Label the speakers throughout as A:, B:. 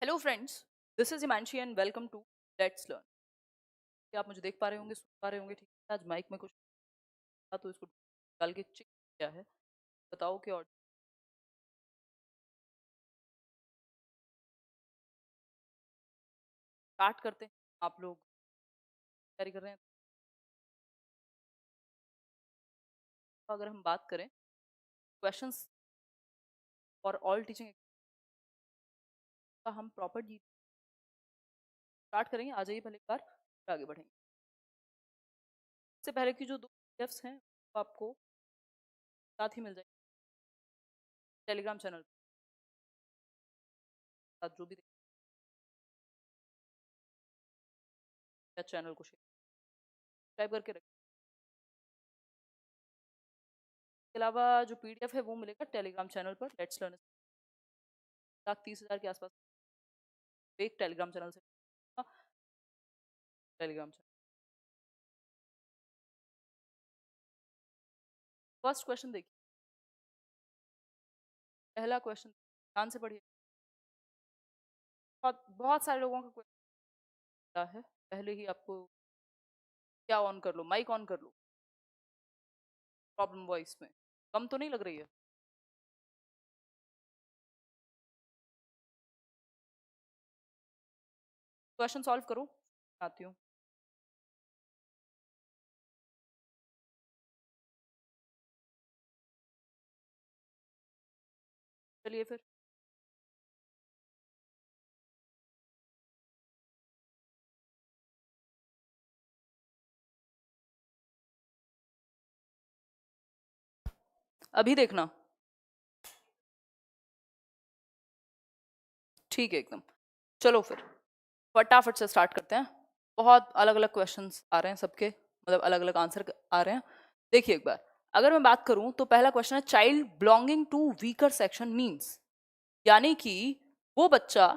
A: Hello friends, this is Himanshi and welcome to let's learn. क्या आप मुझे देख पा रहे होंगे, सुन पा रहे होंगे? ठीक है, आज माइक में कुछ था तो इसको डाल के चेक किया है। बताओ कि और स्टार्ट करते हैं। आप लोग तैयारी कर रहे हैं तो अगर हम बात करें क्वेश्चंस फॉर ऑल टीचिंग का हम प्रॉपर जी स्टार्ट करेंगे। आ जाइए पहले एक बार, फिर आगे बढ़ेंगे। इससे पहले की जो दो PDFs हैं वो आपको साथ ही मिल जाएंगे टेलीग्राम चैनल पर। साथ जो भी चैनल को सब्सक्राइब करके रखें। इसके अलावा जो PDF है वो मिलेगा टेलीग्राम चैनल पर लेट्स लर्न। 1,30,000 के आसपास एक टेलीग्राम चैनल से टेलीग्राम चैनल। फर्स्ट क्वेश्चन देखिए, पहला क्वेश्चन ध्यान से पढ़िए। बहुत बहुत सारे लोगों का क्वेश्चन है। पहले ही आपको क्या ऑन कर लो, माइक ऑन कर लो। प्रॉब्लम वॉइस में कम तो नहीं लग रही है? क्वेश्चन सॉल्व करो, आती हूँ। चलिए फिर अभी देखना। ठीक है एकदम। चलो फिर फटाफट से स्टार्ट करते हैं। बहुत अलग अलग क्वेश्चंस आ रहे हैं सबके, मतलब अलग अलग आंसर आ रहे हैं। देखिए एक बार, अगर मैं बात करूं तो पहला क्वेश्चन है child belonging to weaker section means, यानी कि वो बच्चा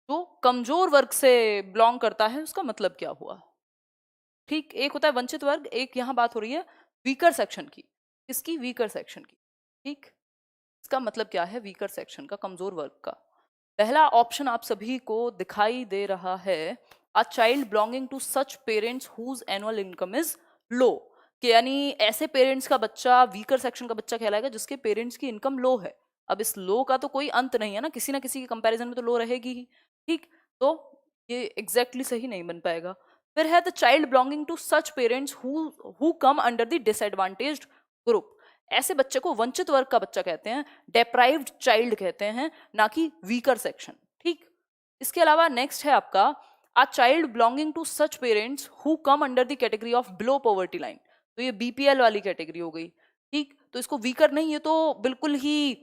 A: जो कमजोर वर्ग से बिलोंग करता है उसका मतलब क्या हुआ। ठीक, एक होता है वंचित वर्ग, एक यहाँ बात हो रही है वीकर सेक्शन की। किसकी? वीकर सेक्शन की। ठीक, इसका मतलब क्या है वीकर सेक्शन का, कमजोर वर्ग का? पहला ऑप्शन आप सभी को दिखाई दे रहा है, a child belonging to such parents whose annual income is low, कि यानी ऐसे पेरेंट्स का बच्चा वीकर सेक्शन का बच्चा कहलाएगा जिसके पेरेंट्स की इनकम लो है। अब इस लो का तो कोई अंत नहीं है ना किसी के कंपैरिजन में तो लो रहेगी ही। ठीक, तो ये एग्जैक्टली सही नहीं बन पाएगा। फिर है the child belonging to such parents who come under the disadvantaged group, ऐसे बच्चे को वंचित वर्ग का बच्चा कहते हैं, डेप्राइव्ड चाइल्ड कहते हैं, ना कि वीकर सेक्शन। ठीक, इसके अलावा नेक्स्ट है आपका a child belonging to such parents who come under the category of below poverty line, तो ये BPL वाली कैटेगरी हो गई। ठीक, तो इसको वीकर नहीं, ये तो बिल्कुल ही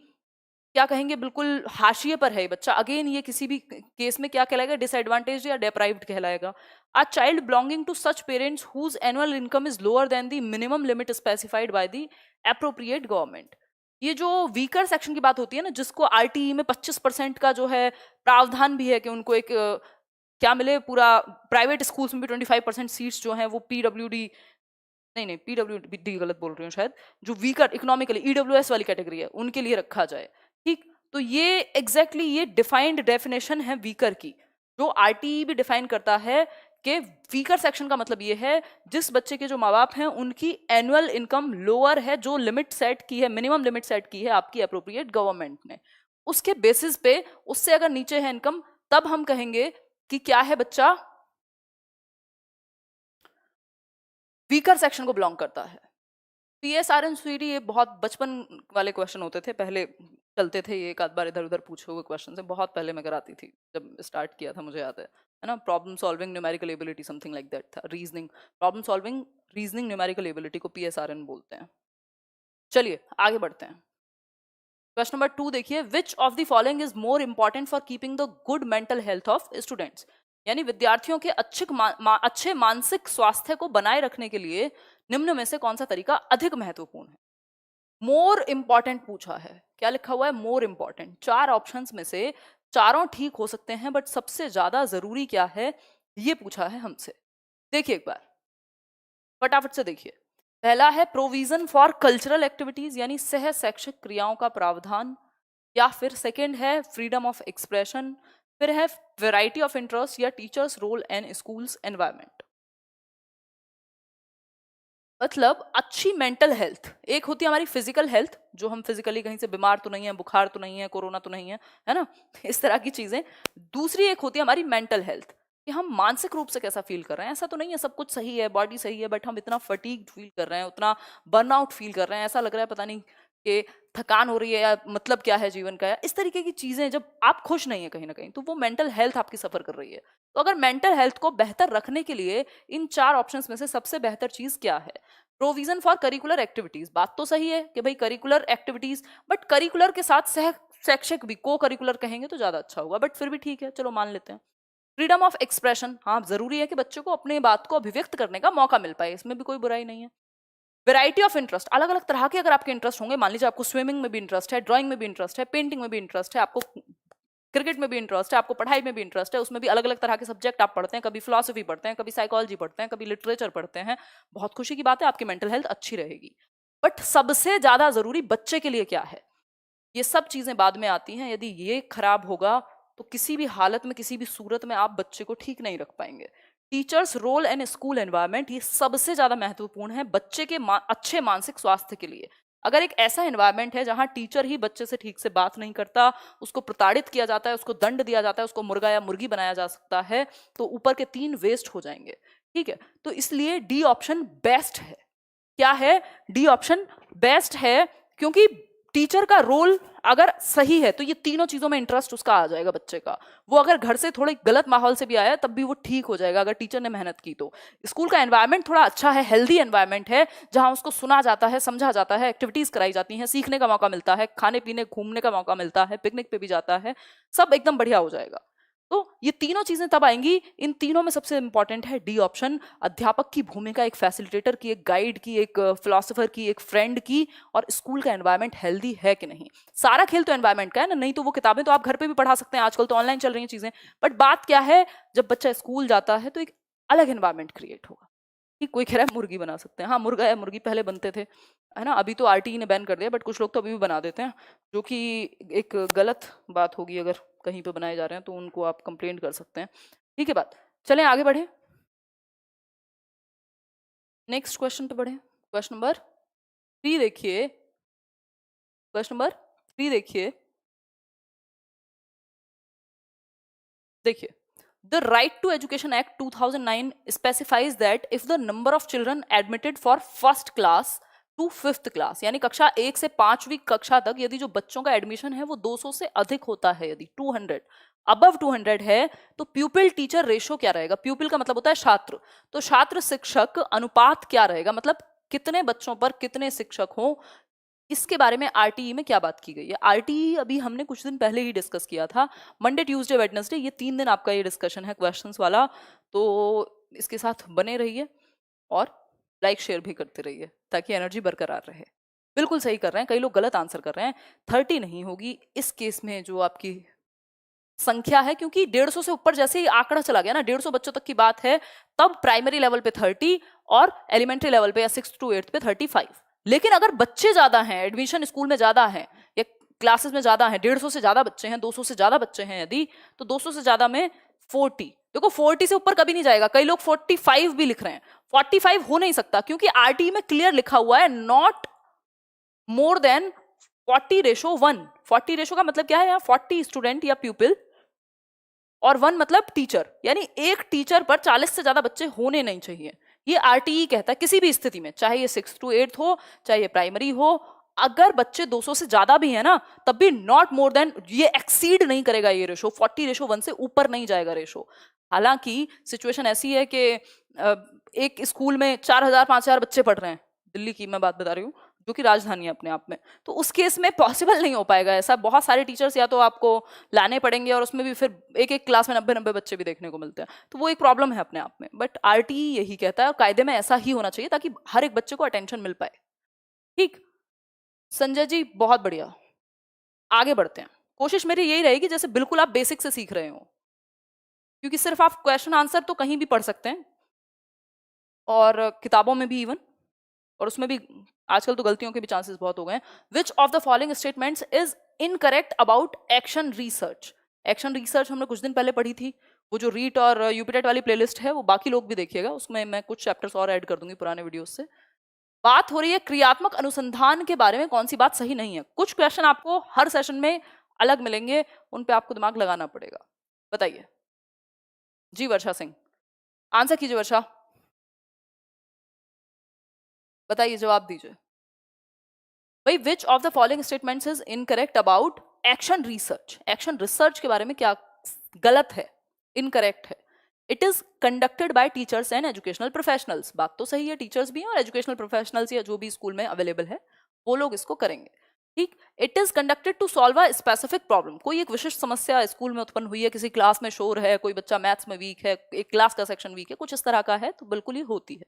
A: क्या कहेंगे, बिल्कुल हाशिए पर है ये बच्चा। अगेन ये किसी भी केस में क्या कहलाएगा, डिसएडवांटेज या डेप्राइव्ड कहलाएगा। A child belonging to such parents whose annual income is lower than the minimum limit specified by the appropriate government. ये जो वीकर सेक्शन की बात होती है ना, जिसको RTE में 25% का जो है प्रावधान भी है कि उनको एक क्या मिले, पूरा प्राइवेट स्कूल्स में भी 25% सीट्स जो हैं वो PWD, नहीं PWD गलत बोल रही हूँ शायद, जो वीकर इकोनॉमिकली EWS वाली कैटेगरी है उनके लिए रखा जाए। ठीक, तो ये एग्जैक्टली ये डिफाइंड डेफिनेशन है वीकर की, जो RTE भी डिफाइन करता है कि वीकर सेक्शन का मतलब ये है जिस बच्चे के जो माँ बाप हैं उनकी एनुअल इनकम लोअर है, जो लिमिट सेट की है, मिनिमम लिमिट सेट की है आपकी अप्रोप्रिएट गवर्नमेंट ने, उसके बेसिस पे उससे अगर नीचे है इनकम, तब हम कहेंगे कि क्या है बच्चा वीकर सेक्शन को बिलोंग करता है। PSRN स्वीटी ये बहुत बचपन वाले क्वेश्चन होते थे पहले, चलते थे ये, एक आध बार इधर उधर पूछे हुए क्वेश्चन से, बहुत पहले मैं कराती थी जब स्टार्ट किया था, मुझे याद है ना। Problem solving numerical ability something like that था, reasoning, problem solving reasoning numerical ability को PSRN बोलते हैं। चलिए आगे बढ़ते हैं। क्वेश्चन नंबर 2 देखिए, which of the following is more important for keeping the good mental health of students, यानी विद्यार्थियों के अच्छे मानसिक स्वास्थ्य को बनाए रखने के लिए निम्न में से कौन सा तरीका अधिक महत्वपूर्ण है। मोर इंपॉर्टेंट पूछा है, क्या लिखा हुआ है? More important. चार ऑप्शंस में से चारों ठीक हो सकते हैं, बट सबसे ज्यादा जरूरी क्या है ये पूछा है हमसे। देखिए एक बार फटाफट से देखिए। पहला है प्रोविजन फॉर कल्चरल एक्टिविटीज, यानी सह शैक्षिक क्रियाओं का प्रावधान, या फिर सेकंड है फ्रीडम ऑफ एक्सप्रेशन, फिर है वैरायटी ऑफ इंटरेस्ट या teachers role and schools environment. मतलब अच्छी मेंटल हेल्थ, एक होती है हमारी फिजिकल हेल्थ, जो हम फिजिकली कहीं से बीमार तो नहीं है, बुखार तो नहीं है, कोरोना तो नहीं है ना, इस तरह की चीजें। दूसरी एक होती है हमारी मेंटल हेल्थ, कि हम मानसिक रूप से कैसा फील कर रहे हैं। ऐसा तो नहीं है सब कुछ सही है, बॉडी सही है, बट हम इतना फटीग फील कर रहे हैं, उतना बर्नआउट फील कर रहे हैं, ऐसा लग रहा है पता नहीं कि थकान हो रही है या मतलब क्या है जीवन का, या इस तरीके की चीजें जब आप खुश नहीं है कहीं ना कहीं, तो वो मेंटल हेल्थ आपकी सफर कर रही है। तो अगर मेंटल हेल्थ को बेहतर रखने के लिए इन 4 ऑप्शंस में से सबसे बेहतर चीज क्या है? Provision for curricular activities. बात तो सही है कि भाई करिकुलर एक्टिविटीज, बट करिकुलर के साथ सह शैक्षिक भी, को करिकुलर कहेंगे तो ज्यादा अच्छा होगा, बट फिर भी ठीक है, चलो मान लेते हैं। फ्रीडम ऑफ एक्सप्रेशन, हाँ जरूरी है कि बच्चों को अपने बात को अभिव्यक्त करने का मौका मिल पाए, इसमें भी कोई बुराई नहीं है। वैरायटी ऑफ इंटरेस्ट, अलग अलग तरह के अगर आपके इंटरेस्ट होंगे, मान लीजिए आपको स्विमिंग में भी इंटरेस्ट है, ड्राइंग में भी इंटरेस्ट है, पेंटिंग में भी इंटरेस्ट है, आपको क्रिकेट में भी इंटरेस्ट है, आपको पढ़ाई में भी इंटरेस्ट है, उसमें भी अलग अलग तरह के सब्जेक्ट आप पढ़ते हैं, कभी फिलोसफी पढ़ते हैं, कभी साइकोलॉजी पढ़ते हैं, कभी लिटरेचर पढ़ते हैं, बहुत खुशी की बात है, आपकी मेंटल हेल्थ अच्छी रहेगी। बट सबसे ज्यादा जरूरी बच्चे के लिए क्या है? ये सब चीजें बाद में आती हैं, यदि ये खराब होगा तो किसी भी हालत में, किसी भी सूरत में आप बच्चे को ठीक नहीं रख पाएंगे। Teachers role and school environment, ये सबसे ज्यादा महत्वपूर्ण है बच्चे के अच्छे मानसिक स्वास्थ्य के लिए। अगर एक ऐसा एनवायरनमेंट है जहां टीचर ही बच्चे से ठीक से बात नहीं करता, उसको प्रताड़ित किया जाता है, उसको दंड दिया जाता है, उसको मुर्गा या मुर्गी बनाया जा सकता है, तो ऊपर के 3 वेस्ट हो जाएंगे। ठीक है, तो इसलिए डी ऑप्शन बेस्ट है। क्या है? डी ऑप्शन बेस्ट है, क्योंकि टीचर का रोल अगर सही है तो ये तीनों चीजों में इंटरेस्ट उसका आ जाएगा बच्चे का। वो अगर घर से थोड़े गलत माहौल से भी आया तब भी वो ठीक हो जाएगा अगर टीचर ने मेहनत की तो। स्कूल का एनवायरनमेंट थोड़ा अच्छा है, हेल्दी एनवायरनमेंट है, जहां उसको सुना जाता है, समझा जाता है, एक्टिविटीज कराई जाती हैं, सीखने का मौका मिलता है, खाने पीने घूमने का मौका मिलता है, पिकनिक पे भी जाता है, सब एकदम बढ़िया हो जाएगा। तो ये तीनों चीजें तब आएंगी। इन तीनों में सबसे इंपॉर्टेंट है डी ऑप्शन, अध्यापक की भूमिका, एक फैसिलिटेटर की, एक गाइड की, एक फिलोसोफर की, एक फ्रेंड की, और स्कूल का एनवायरनमेंट हेल्दी है कि नहीं। सारा खेल तो एनवायरनमेंट का है ना, नहीं तो वो किताबें तो आप घर पे भी पढ़ा सकते हैं, आजकल तो ऑनलाइन चल रही हैं चीजें। बट बात क्या है, जब बच्चा स्कूल जाता है तो एक अलग एनवायरनमेंट क्रिएट होगा। कि कोई कह रहा है मुर्गी बना सकते हैं, हाँ मुर्गा या मुर्गी पहले बनते थे, है ना, अभी तो आरटीई ने बैन कर दिया, बट कुछ लोग तो अभी भी बना देते हैं, जो कि एक गलत बात होगी। अगर कहीं पे बनाए जा रहे हैं तो उनको आप कंप्लेंट कर सकते हैं। ठीक है बात, चलें आगे बढ़े, नेक्स्ट क्वेश्चन पे बढ़े। क्वेश्चन नंबर 3 देखिए, क्वेश्चन नंबर 3 देखिए, देखिए, The Right to Education Act 2009 specifies that if the number of children admitted for first class to fifth class, यानी कक्षा 1 से 5वीं कक्षा तक, यदि जो बच्चों का एडमिशन है वो 200 से अधिक होता है, यदि 200 अबव 200 है, तो प्यूपिल टीचर रेशो क्या रहेगा? प्यूपिल का मतलब होता है छात्र, तो छात्र शिक्षक अनुपात क्या रहेगा, मतलब कितने बच्चों पर कितने शिक्षक हो। इसके बारे में आरटीई में क्या बात की गई है? आरटीई अभी हमने कुछ दिन पहले ही डिस्कस किया था, मंडे ट्यूसडे वेडनेसडे, ये 3 दिन आपका ये डिस्कशन है क्वेश्चंस वाला। तो इसके साथ बने रहिए और लाइक शेयर भी करते रहिए ताकि एनर्जी बरकरार रहे। बिल्कुल सही कर रहे हैं, कई लोग गलत आंसर कर रहे हैं। 30 नहीं होगी इस केस में जो आपकी संख्या है, क्योंकि 150 से ऊपर जैसे ही आंकड़ा चला गया ना, 150 बच्चों तक की बात है, तब प्राइमरी लेवल पे 30 और एलिमेंट्री लेवल पे या 6th to 8th पे 35। लेकिन अगर बच्चे ज्यादा हैं, एडमिशन स्कूल में ज्यादा है या क्लासेस में ज्यादा है, 150 से ज्यादा बच्चे हैं, 200 से ज्यादा बच्चे हैं यदि, तो 200 से ज्यादा में 40, देखो 40 से ऊपर कभी नहीं जाएगा, कई लोग 45 भी लिख रहे हैं, 45 हो नहीं सकता, क्योंकि आरटी में क्लियर लिखा हुआ है नॉट मोर देन 40:1। 40 रेशो का मतलब क्या है? यहाँ 40 स्टूडेंट या प्यूपिल और 1 मतलब टीचर, यानी एक टीचर पर 40 से ज्यादा बच्चे होने नहीं चाहिए। ये आरटीई कहता है किसी भी स्थिति में, चाहे ये 6th to 8th हो, चाहे ये प्राइमरी हो, अगर बच्चे 200 से ज्यादा भी है ना, तब भी नॉट मोर देन, ये एक्सीड नहीं करेगा ये रेशो, 40:1 से ऊपर नहीं जाएगा रेशो। हालांकि सिचुएशन ऐसी है कि एक स्कूल में 4000-5000 बच्चे पढ़ रहे हैं, दिल्ली की मैं बात बता रही हूँ, जो कि राजधानी है अपने आप में, तो उस केस में पॉसिबल नहीं हो पाएगा ऐसा। बहुत सारे टीचर्स या तो आपको लाने पड़ेंगे, और उसमें भी फिर एक एक क्लास में 90-90 बच्चे भी देखने को मिलते हैं, तो वो एक प्रॉब्लम है अपने आप में। बट आरटीई यही कहता है, और कायदे में ऐसा ही होना चाहिए ताकि हर एक बच्चे को अटेंशन मिल पाए। ठीक, संजय जी बहुत बढ़िया, आगे बढ़ते हैं। कोशिश मेरी यही रहेगी जैसे बिल्कुल आप बेसिक से सीख रहे हो, क्योंकि सिर्फ आप क्वेश्चन आंसर तो कहीं भी पढ़ सकते हैं, और किताबों में भी इवन, और उसमें भी आजकल तो गलतियों के भी चांसेस बहुत हो गए हैं। विच of the following statements is incorrect about action research? Action research हमने कुछ दिन पहले पढ़ी थी, वो जो रीट और यूपीटेट वाली प्लेलिस्ट है वो बाकी लोग भी देखिएगा, उसमें मैं कुछ चैप्टर्स और ऐड कर दूंगी पुराने वीडियोस से। बात हो रही है क्रियात्मक अनुसंधान के बारे में, कौन सी बात सही नहीं है। कुछ क्वेश्चन आपको हर सेशन में अलग मिलेंगे, उन पे आपको दिमाग लगाना पड़ेगा। बताइए जी वर्षा सिंह, आंसर कीजिए वर्षा, बताइए जवाब दीजिए भाई। विच of the following statements is incorrect about action research. Action research के बारे में क्या गलत है, इनकरेक्ट है। It is conducted by teachers and educational professionals. बात तो सही है, टीचर्स भी हैं और एजुकेशनल प्रोफेशनल्स या जो भी स्कूल में अवेलेबल है वो लोग इसको करेंगे, ठीक। It is conducted to solve a specific problem. कोई एक विशिष्ट समस्या स्कूल में उत्पन्न हुई है, किसी क्लास में शोर है, कोई बच्चा मैथ्स में वीक है, एक क्लास का सेक्शन वीक है, कुछ इस तरह का है, तो बिल्कुल ही होती है।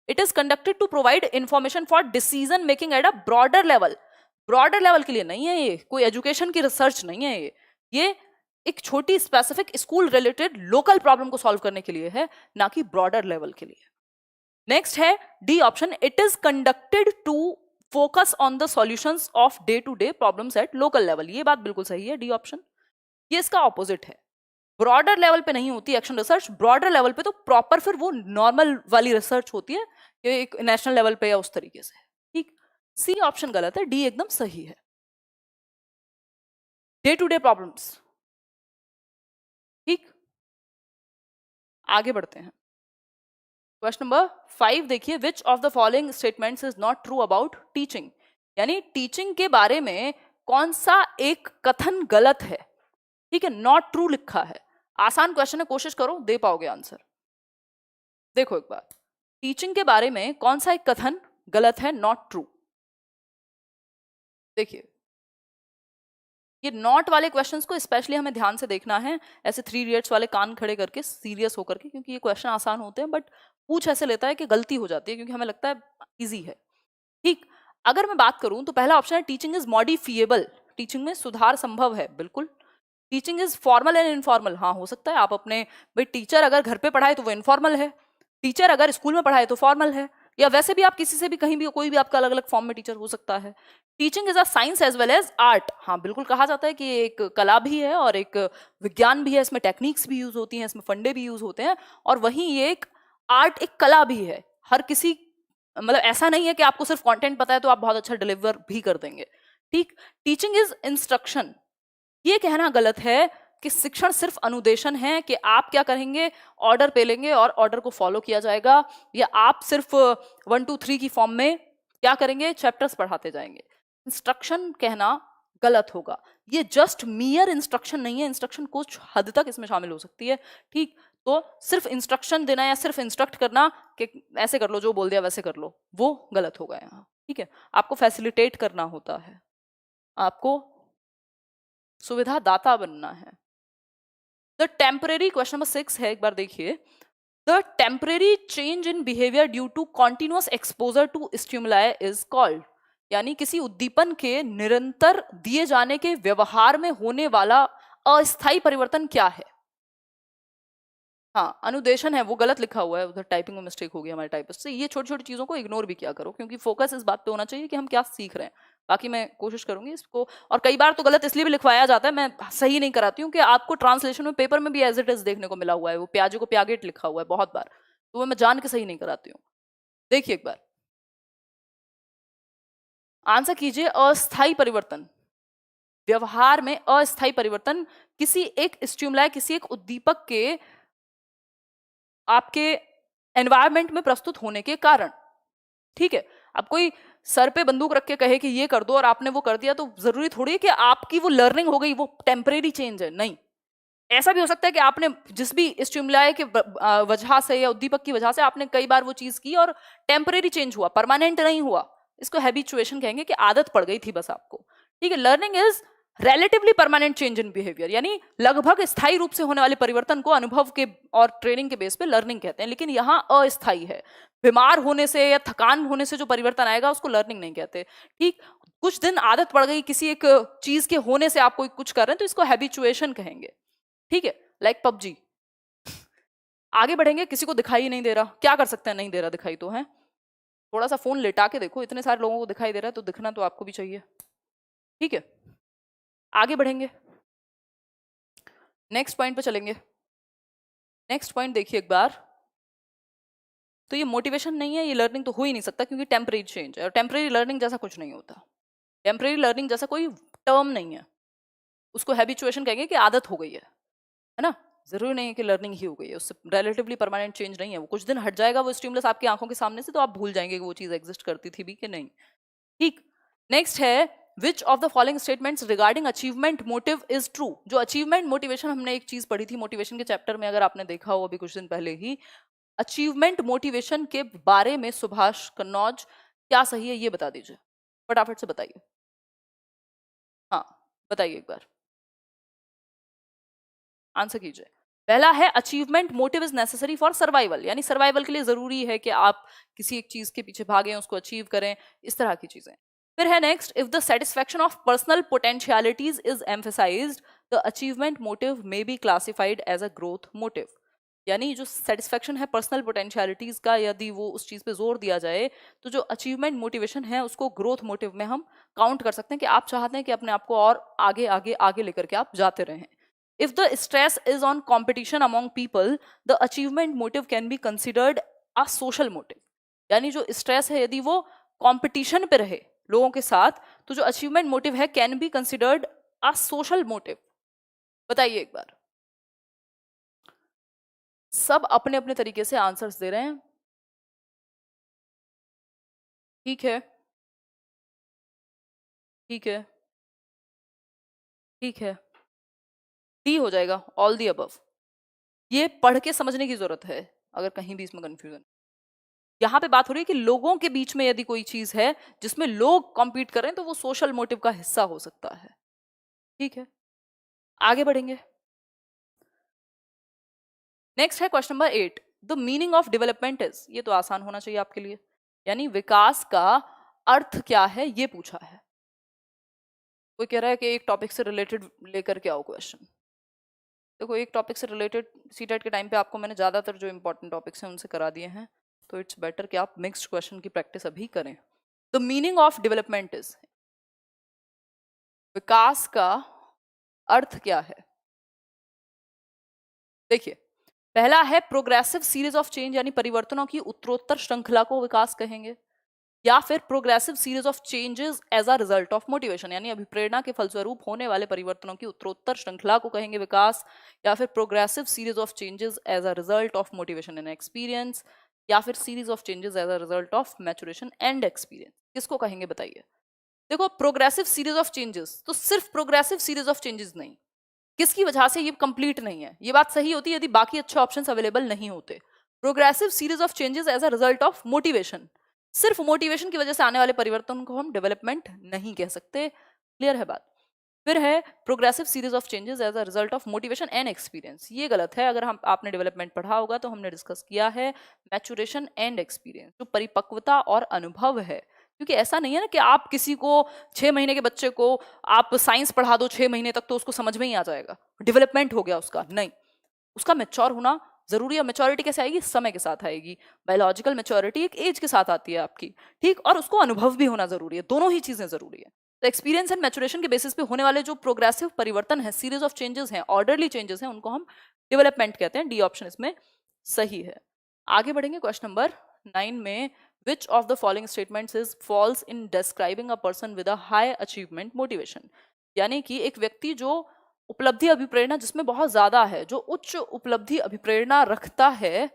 A: It is conducted to provide information for decision making at a broader level. Broader level के लिए नहीं है ये, कोई एजुकेशन की रिसर्च नहीं है ये एक छोटी specific school related local problem को सॉल्व करने के लिए है, ना कि ब्रॉडर लेवल के लिए। नेक्स्ट है D option, it is conducted to focus on the solutions of day to day problems at local level. ये बात बिल्कुल सही है, डी ऑप्शन। ये इसका ऑपोजिट है, ब्रॉडर लेवल पे नहीं होती एक्शन रिसर्च, ब्रॉडर लेवल पे तो प्रॉपर फिर वो नॉर्मल वाली रिसर्च होती है, ये एक नेशनल लेवल पे या उस तरीके से, ठीक। सी ऑप्शन गलत है, डी एकदम सही है। डे टू डे प्रॉब्लम्स, ठीक। आगे बढ़ते हैं, क्वेश्चन नंबर 5 देखिए। Which of the following statements is not true about teaching. यानी टीचिंग के बारे में कौन सा एक कथन गलत है, ठीक है, नॉट ट्रू लिखा है। आसान क्वेश्चन है, कोशिश करो दे पाओगे आंसर। देखो एक बार, टीचिंग के बारे में कौन सा एक कथन गलत है, नॉट ट्रू। देखिए ये नॉट वाले क्वेश्चंस को स्पेशली हमें ध्यान से देखना है, ऐसे 3 इडियट्स वाले कान खड़े करके सीरियस होकर के, क्योंकि ये क्वेश्चन आसान होते हैं बट पूछ ऐसे लेता है कि गलती हो जाती है, क्योंकि हमें लगता है इजी है, ठीक। अगर मैं बात करूं तो पहला ऑप्शन है टीचिंग इज मॉडिफिएबल, टीचिंग में सुधार संभव है, बिल्कुल। Teaching is formal and informal, हाँ हो सकता है। आप अपने भाई टीचर अगर घर पे पढ़ाए तो वो इनफॉर्मल है, टीचर अगर स्कूल में पढ़ाए तो फॉर्मल है, या वैसे भी आप किसी से भी कहीं भी कोई भी आपका अलग अलग फॉर्म में टीचर हो सकता है। Teaching is a science as well as art, हाँ बिल्कुल कहा जाता है कि एक कला भी है और एक विज्ञान भी है, इसमें टेक्निक्स भी यूज होती हैं, इसमें फंडे भी यूज होते हैं, और वहीं ये एक आर्ट, एक कला भी है। हर किसी मतलब ऐसा नहीं है कि आपको सिर्फ कंटेंट पता है तो आप बहुत अच्छा डिलीवर भी कर देंगे, ठीक। टीचिंग इज इंस्ट्रक्शन, ये कहना गलत है कि शिक्षण सिर्फ अनुदेशन है, कि आप क्या करेंगे, ऑर्डर पे लेंगे और ऑर्डर को फॉलो किया जाएगा, या आप सिर्फ 1 2 3 की फॉर्म में क्या करेंगे, चैप्टर्स पढ़ाते जाएंगे। इंस्ट्रक्शन कहना गलत होगा, ये जस्ट मियर इंस्ट्रक्शन नहीं है, इंस्ट्रक्शन कुछ हद तक इसमें शामिल हो सकती है, ठीक। तो सिर्फ इंस्ट्रक्शन देना या सिर्फ इंस्ट्रक्ट करना कि ऐसे कर लो, जो बोल दिया वैसे कर लो, वो गलत होगा यहाँ, ठीक है। आपको फैसिलिटेट करना होता है, आपको सुविधा दाता बनना है। द टेम्परेरी, क्वेश्चन नंबर 6 है, एक बार देखिए। The temporary change in behaviour due to continuous exposure to stimuli is called. यानी किसी उद्दीपन के निरंतर दिए जाने के व्यवहार में होने वाला अस्थायी परिवर्तन क्या है। हाँ अनुदेशन है, वो गलत लिखा हुआ है, उधर टाइपिंग में मिस्टेक हो गई हमारे टाइपिस्ट से। ये छोटी छोटी चीजों को इग्नोर भी किया करो, क्योंकि फोकस इस बात पे होना चाहिए कि हम क्या सीख रहे हैं। बाकी मैं कोशिश करूंगी इसको, और कई बार तो गलत इसलिए भी लिखवाया जाता है, मैं सही नहीं कराती हूँ, कि आपको ट्रांसलेशन में पेपर में भी एज इट इज देखने को मिला हुआ है, वो प्याजे को प्यागेट लिखा हुआ है बहुत बार, तो वो मैं जान के सही नहीं कराती हूँ। देखिए एक बार आंसर कीजिए, अस्थायी परिवर्तन, व्यवहार में अस्थायी परिवर्तन किसी एक स्टिमुलाई, किसी एक उद्दीपक के आपके एनवायरमेंट में प्रस्तुत होने के कारण, ठीक है। अब कोई सर पे बंदूक रख के कहे कि ये कर दो और आपने वो कर दिया, तो जरूरी थोड़ी है कि आपकी वो लर्निंग हो गई, वो टेम्परेरी चेंज है, नहीं। ऐसा भी हो सकता है कि आपने जिस भी स्टिमुलाई के वजह से या उद्दीपक की वजह से आपने कई बार वो चीज की और टेम्परेरी चेंज हुआ, परमानेंट नहीं हुआ, इसको हैबिचुएशन कहेंगे, कि आदत पड़ गई थी बस आपको, ठीक है। Learning is relatively permanent change in behaviour, यानी लगभग स्थायी रूप से होने वाले परिवर्तन को अनुभव के और ट्रेनिंग के बेस पे लर्निंग कहते हैं, लेकिन यहाँ अस्थायी है। बीमार होने से या थकान होने से जो परिवर्तन आएगा उसको लर्निंग नहीं कहते, ठीक। कुछ दिन आदत पड़ गई किसी एक चीज के होने से, आप कोई कुछ कर रहे हैं तो इसको हैबिचुएशन कहेंगे, ठीक है। लाइक पबजी, आगे बढ़ेंगे, किसी को दिखाई नहीं दे रहा, क्या कर सकते हैं, नहीं दे रहा दिखाई तो है, थोड़ा सा फोन लेटा के देखो, इतने सारे लोगों को दिखाई दे रहा है तो दिखना तो आपको भी चाहिए, ठीक है। आगे बढ़ेंगे, नेक्स्ट पॉइंट पे चलेंगे। नेक्स्ट पॉइंट देखिए एक बार, तो ये मोटिवेशन नहीं है, ये लर्निंग तो हो ही नहीं सकता क्योंकि टेम्परेरी चेंज है, और टेम्परेरी लर्निंग जैसा कुछ नहीं होता। टेम्परेरी लर्निंग जैसा कोई टर्म नहीं है, उसको हैबिचुएशन कहेंगे कि आदत हो गई है ना। जरूरी नहीं है कि लर्निंग ही हो गई है, उससे रिलेटिवली परमानेंट चेंज नहीं है। वो कुछ दिन हट जाएगा वो स्टिमुलस आपकी आंखों के सामने से, तो आप भूल जाएंगे कि वो चीज एग्जिस्ट करती थी भी कि नहीं। ठीक। नेक्स्ट है, which of the following statements regarding achievement motive is true. जो अचीवमेंट मोटिवेशन, हमने एक चीज पढ़ी थी मोटिवेशन के चैप्टर में, अगर आपने देखा हो अभी कुछ दिन पहले ही, अचीवमेंट मोटिवेशन के बारे में सुभाष कन्नौज क्या सही है ये बता दीजिए, फटाफट से बताइए। हाँ बताइए एक बार, आंसर कीजिए। पहला है achievement motive is necessary for survival, यानी सर्वाइवल के लिए जरूरी है कि आप किसी एक चीज के पीछे भागें, उसको अचीव करें, इस तरह की चीजें। फिर है next, if the satisfaction of personal potentialities is emphasised the achievement motive may be classified as a growth motive. यानी जो सेटिस्फैक्शन है पर्सनल पोटेंशियलिटीज का, यदि वो उस चीज पे जोर दिया जाए, तो जो अचीवमेंट मोटिवेशन है उसको ग्रोथ मोटिव में हम काउंट कर सकते हैं, कि आप चाहते हैं कि अपने आप को और आगे आगे आगे लेकर के आप जाते रहें। If the stress is on competition among people, the achievement motive can be considered a social motive. यानी जो स्ट्रेस है यदि वो कंपटीशन पे रहे लोगों के साथ, तो जो अचीवमेंट मोटिव है can be considered a social motive. बताइए एक बार, सब अपने अपने तरीके से आंसर्स दे रहे हैं। ठीक है, ठीक है, ठीक है, डी हो जाएगा, ऑल दी अबव। ये पढ़ के समझने की जरूरत है अगर कहीं भी इसमें कंफ्यूजन। यहाँ पे बात हो रही है कि लोगों के बीच में यदि कोई चीज है जिसमें लोग कॉम्पीट करें, तो वो सोशल मोटिव का हिस्सा हो सकता है। ठीक है, आगे बढ़ेंगे। नेक्स्ट है question number 8, the meaning of development is. ये तो आसान होना चाहिए आपके लिए, यानी विकास का अर्थ क्या है ये पूछा है। कोई कह रहा है कि एक टॉपिक से रिलेटेड लेकर के आओ क्वेश्चन। देखो एक टॉपिक से रिलेटेड सीटेट के टाइम पे आपको मैंने ज्यादातर जो इंपॉर्टेंट टॉपिक्स हैं उनसे करा दिए हैं, तो इट्स बेटर कि आप मिक्स्ड क्वेश्चन की प्रैक्टिस अभी करें। The meaning of development is, विकास का अर्थ क्या है। देखिए, पहला है प्रोग्रेसिव सीरीज ऑफ चेंज, यानी परिवर्तनों की उत्तरोत्तर श्रृंखला को विकास कहेंगे, या फिर progressive series of changes as a result of motivation, यानी अभिप्रेरणा के फलस्वरूप होने वाले परिवर्तनों की उत्तरोत्तर श्रृंखला को कहेंगे विकास, या फिर progressive series of changes as a result of motivation and experience, या फिर series of changes as a result of maturation and experience. किसको कहेंगे बताइए। देखो प्रोग्रेसिव सीरीज ऑफ चेंजेस, तो सिर्फ प्रोग्रेसिव सीरीज ऑफ चेंजेस नहीं, किसकी वजह से ये कंप्लीट नहीं है, ये बात सही होती है यदि बाकी अच्छे ऑप्शंस अवेलेबल नहीं होते। Progressive series of changes as a result of motivation, सिर्फ मोटिवेशन की वजह से आने वाले परिवर्तन को हम डेवलपमेंट नहीं कह सकते। क्लियर है बात। फिर है progressive series of changes as a result of motivation and experience, ये गलत है। अगर हम आपने डेवलपमेंट पढ़ा होगा तो हमने डिस्कस किया है मैचुरेशन एंड एक्सपीरियंस, जो परिपक्वता और अनुभव है। क्योंकि ऐसा नहीं है ना कि आप किसी को 6 महीने के बच्चे को आप साइंस पढ़ा दो 6 महीने तक तो उसको समझ में ही आ जाएगा, डेवलपमेंट हो गया उसका, नहीं। उसका मैच्योर होना जरूरी है। मैच्योरिटी कैसे आएगी, समय के साथ आएगी। बायोलॉजिकल मैच्योरिटी एक एज के साथ आती है आपकी, ठीक, और उसको अनुभव भी होना जरूरी है, दोनों ही चीजें जरूरी है। तो एक्सपीरियंस एंड मैचुरेशन के बेसिस पे होने वाले जो प्रोग्रेसिव परिवर्तन है, सीरीज ऑफ चेंजेस हैं, ऑर्डरली चेंजेस हैं, उनको हम डेवलपमेंट कहते हैं। डी ऑप्शन इसमें सही है। आगे बढ़ेंगे क्वेश्चन नंबर 9 में, which of the following statements is false in describing a person with a high achievement motivation, यानी कि एक व्यक्ति जो उपलब्धि अभिप्रेरणा जिसमें बहुत ज्यादा है, जो उच्च उपलब्धि अभिप्रेरणा रखता है,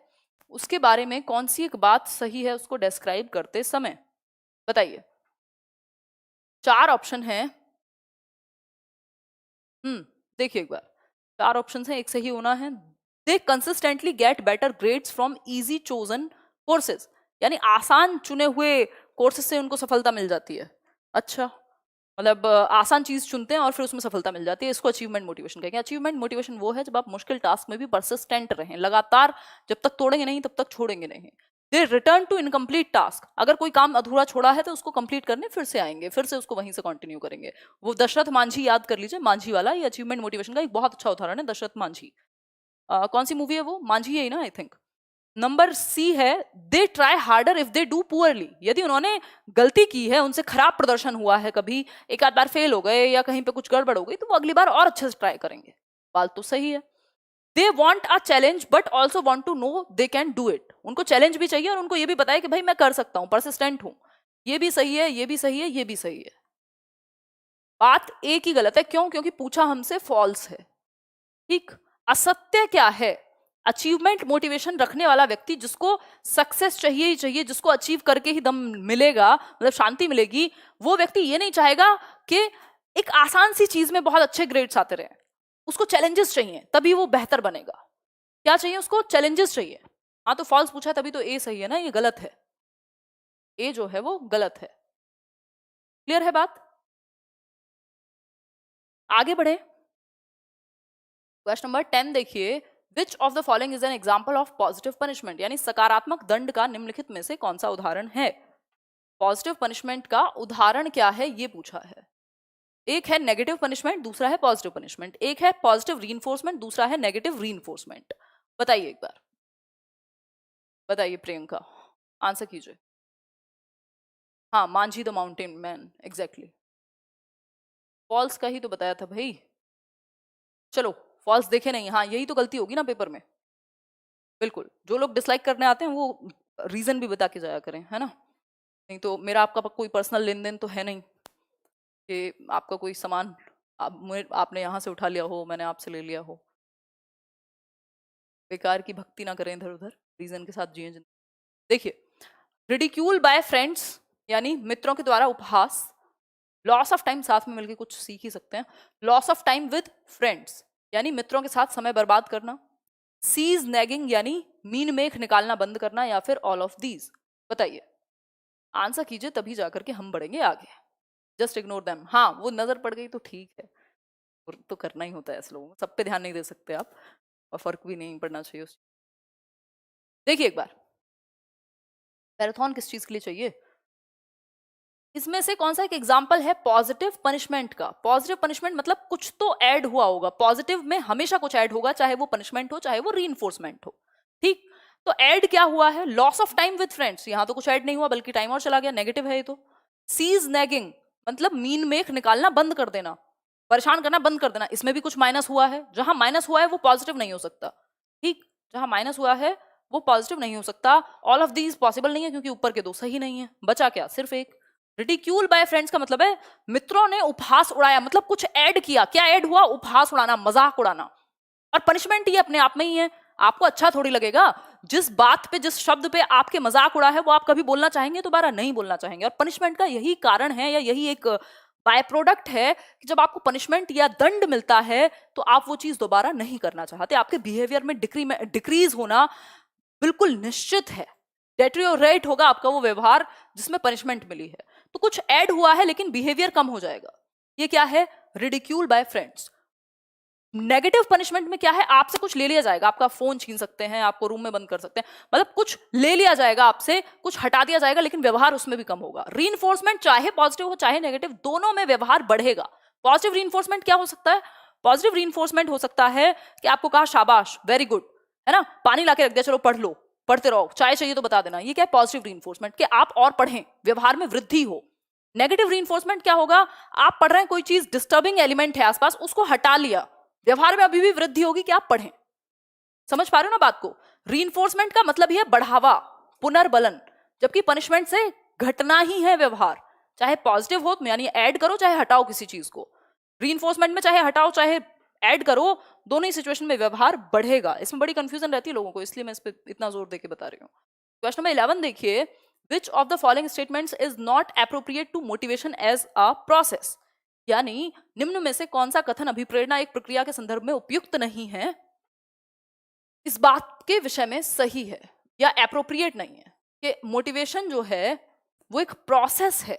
A: उसके बारे में कौन सी एक बात सही है उसको डिस्क्राइब करते समय। बताइए, 4 ऑप्शन है। देखिए एक बार, 4 ऑप्शन है, एक सही होना है। They consistently get better grades from easy chosen courses, यानी आसान चुने हुए कोर्सेज से उनको सफलता मिल जाती है। अच्छा, मतलब आसान चीज चुनते हैं और फिर उसमें सफलता मिल जाती है, इसको अचीवमेंट मोटिवेशन कहेंगे। अचीवमेंट मोटिवेशन वो है जब आप मुश्किल टास्क में भी परसिस्टेंट रहें, लगातार, जब तक तोड़ेंगे नहीं तब तक छोड़ेंगे नहीं। दे रिटर्न टू इनकम्प्लीट टास्क, अगर कोई काम अधूरा छोड़ा है तो उसको कंप्लीट करने फिर से आएंगे, फिर से उसको वहीं से कंटिन्यू करेंगे। वो दशरथ मांझी याद कर लीजिए, मांझी वाला, ये अचीवमेंट मोटिवेशन का एक बहुत अच्छा उदाहरण है, दशरथ मांझी। कौन सी मूवी है वो, मांझी है ना आई थिंक। नंबर सी है, they try harder if they do poorly, यदि उन्होंने गलती की है, उनसे खराब प्रदर्शन हुआ है, कभी एक आध बार फेल हो गए या कहीं पे कुछ गड़बड़ हो गई, तो वो अगली बार और अच्छे से ट्राई करेंगे। बात तो सही है। They want a challenge but also want to know they can do it. उनको चैलेंज भी चाहिए और उनको ये भी पता है कि भाई मैं कर सकता हूं, परसिस्टेंट हूं। ये भी सही है, ये भी सही है, ये भी सही है। बात एक ही गलत है, क्यों? क्योंकि पूछा हमसे फॉल्स है। ठीक। असत्य क्या है? अचीवमेंट मोटिवेशन रखने वाला व्यक्ति, जिसको सक्सेस चाहिए ही चाहिए, जिसको अचीव करके ही दम मिलेगा, मतलब शांति मिलेगी, वो व्यक्ति ये नहीं चाहेगा कि एक आसान सी चीज में बहुत अच्छे ग्रेड्स आते रहे। उसको चैलेंजेस चाहिए, तभी वो बेहतर बनेगा। क्या चाहिए उसको? चैलेंजेस चाहिए। हाँ, तो फॉल्स पूछा तभी तो ए सही है ना, ये गलत है। ए जो है वो गलत है। क्लियर है बात? आगे बढ़े। क्वेश्चन नंबर 10 देखिए, which of the following is an example of positive punishment, यानी सकारात्मक दंड का निम्नलिखित में से कौन सा उदाहरण है? पॉजिटिव पनिशमेंट का उदाहरण क्या है ये पूछा है। एक है नेगेटिव पनिशमेंट, दूसरा है पॉजिटिव पनिशमेंट। एक है पॉजिटिव रीइंफोर्समेंट, दूसरा है नेगेटिव रीइंफोर्समेंट। बताइए एक बार, बताइए प्रियंका, आंसर कीजिए। हाँ, Manjhi the mountain man, exactly. False का ही तो बताया था भाई। चलो, फॉल्स देखे नहीं, हाँ यही तो गलती होगी ना पेपर में। बिल्कुल, जो लोग डिसलाइक करने आते हैं वो रीजन भी बता के जाया करें, है ना? नहीं तो मेरा आपका कोई पर्सनल लेन देन तो है नहीं कि आपका कोई सामान आपने यहाँ से उठा लिया हो, मैंने आपसे ले लिया हो। बेकार की भक्ति ना करें इधर उधर, रीजन के साथ जिए। देखिए, रिडिक्यूल बाय फ्रेंड्स यानी मित्रों के द्वारा उपहास। लॉस ऑफ टाइम, साथ में मिलकर कुछ सीख ही सकते हैं। Loss of time with friends यानी मित्रों के साथ समय बर्बाद करना। सीज नैगिंग यानी मीन मेख निकालना बंद करना, या फिर ऑल ऑफ दीज। बताइए, आंसर कीजिए, तभी जाकर के हम बढ़ेंगे आगे। Just ignore them. हाँ, वो नजर पड़ गई तो ठीक है, तो करना ही होता है ऐसे लोगों, सब पे ध्यान नहीं दे सकते आप, और फर्क भी नहीं पड़ना चाहिए उस। देखिए एक बार, मैराथन किस चीज के लिए चाहिए? इसमें से कौन सा एक एग्जाम्पल है पॉजिटिव पनिशमेंट का? पॉजिटिव पनिशमेंट मतलब कुछ तो ऐड हुआ होगा। पॉजिटिव में हमेशा कुछ ऐड होगा, चाहे वो पनिशमेंट हो चाहे वो रीइंफोर्समेंट हो। ठीक, तो ऐड क्या हुआ है? Loss of time with friends. यहां तो कुछ ऐड नहीं हुआ, बल्कि टाइम और चला गया, नेगेटिव है ये तो। सीज नैगिंग मतलब मीन मेख निकालना बंद कर देना, परेशान करना बंद कर देना, इसमें भी कुछ माइनस हुआ है। जहां माइनस हुआ है वो पॉजिटिव नहीं हो सकता। ठीक, जहां माइनस हुआ है वो पॉजिटिव नहीं हो सकता। ऑल ऑफ दीज पॉसिबल नहीं है, क्योंकि ऊपर के दो सही नहीं है। बचा क्या? सिर्फ एक। रिडिक्यूल बाय फ्रेंड्स का मतलब है मित्रों ने उपहास उड़ाया, मतलब कुछ ऐड किया। क्या ऐड हुआ? उपहास उड़ाना, मजाक उड़ाना। और पनिशमेंट ये अपने आप में ही है। आपको अच्छा थोड़ी लगेगा, जिस बात पे, जिस शब्द पे आपके मजाक उड़ा है वो आप कभी बोलना चाहेंगे? दोबारा नहीं बोलना चाहेंगे। और पनिशमेंट का यही कारण है, या यही एक बाय प्रोडक्ट है कि जब आपको पनिशमेंट या दंड मिलता है तो आप वो चीज दोबारा नहीं करना चाहते। आपके बिहेवियर में डिक्रीज होना बिल्कुल निश्चित है। डेट्रियोरेट होगा आपका वो व्यवहार जिसमें पनिशमेंट मिली है। तो कुछ ऐड हुआ है लेकिन बिहेवियर कम हो जाएगा। ये क्या है? Ridicule by friends. Negative punishment में क्या है? आपसे कुछ ले लिया जाएगा, आपका फोन छीन सकते हैं, आपको रूम में बंद कर सकते हैं, मतलब कुछ ले लिया जाएगा आपसे, कुछ हटा दिया जाएगा, लेकिन व्यवहार उसमें भी कम होगा। रीइंफोर्समेंट चाहे पॉजिटिव हो चाहे नेगेटिव, दोनों में व्यवहार बढ़ेगा। पॉजिटिव रीइंफोर्समेंट क्या हो सकता है? पॉजिटिव रीइंफोर्समेंट हो सकता है कि आपको कहा शाबाश, वेरी गुड, है ना, पानी लाके रख दिया, चलो पढ़ लो, पढ़ते रहो, चाय चाहिए तो बता देना। ये क्या है? पॉजिटिव रीइंफोर्समेंट, कि आप और पढ़ें, व्यवहार में वृद्धि हो। नेगेटिव रीइंफोर्समेंट क्या होगा? आप पढ़ रहे हैं, कोई चीज डिस्टर्बिंग एलिमेंट है आसपास, उसको हटा लिया, व्यवहार में अभी भी वृद्धि होगी कि आप पढ़ें। समझ पा रहे हो ना बात को? रीइंफोर्समेंट का मतलब ही है बढ़ावा, पुनर्बलन, जबकि पनिशमेंट से घटना ही है व्यवहार। चाहे पॉजिटिव हो यानी ऐड करो, चाहे हटाओ किसी चीज को। रीइंफोर्समेंट में चाहे हटाओ चाहे ऐड करो, दोनों ही सिचुएशन में व्यवहार बढ़ेगा। इसमें बड़ी कंफ्यूजन रहती है लोगों को, इसलिए मैं इस पर इतना जोर देके बता रही हूँ। क्वेश्चन नंबर 11 देखिए, which of the following statements is not appropriate to motivation as a process, यानी निम्न में से कौन सा कथन अभिप्रेरणा एक प्रक्रिया के संदर्भ में उपयुक्त नहीं है, इस बात के विषय में सही है या एप्रोप्रिएट नहीं है कि मोटिवेशन जो है वो एक प्रोसेस है।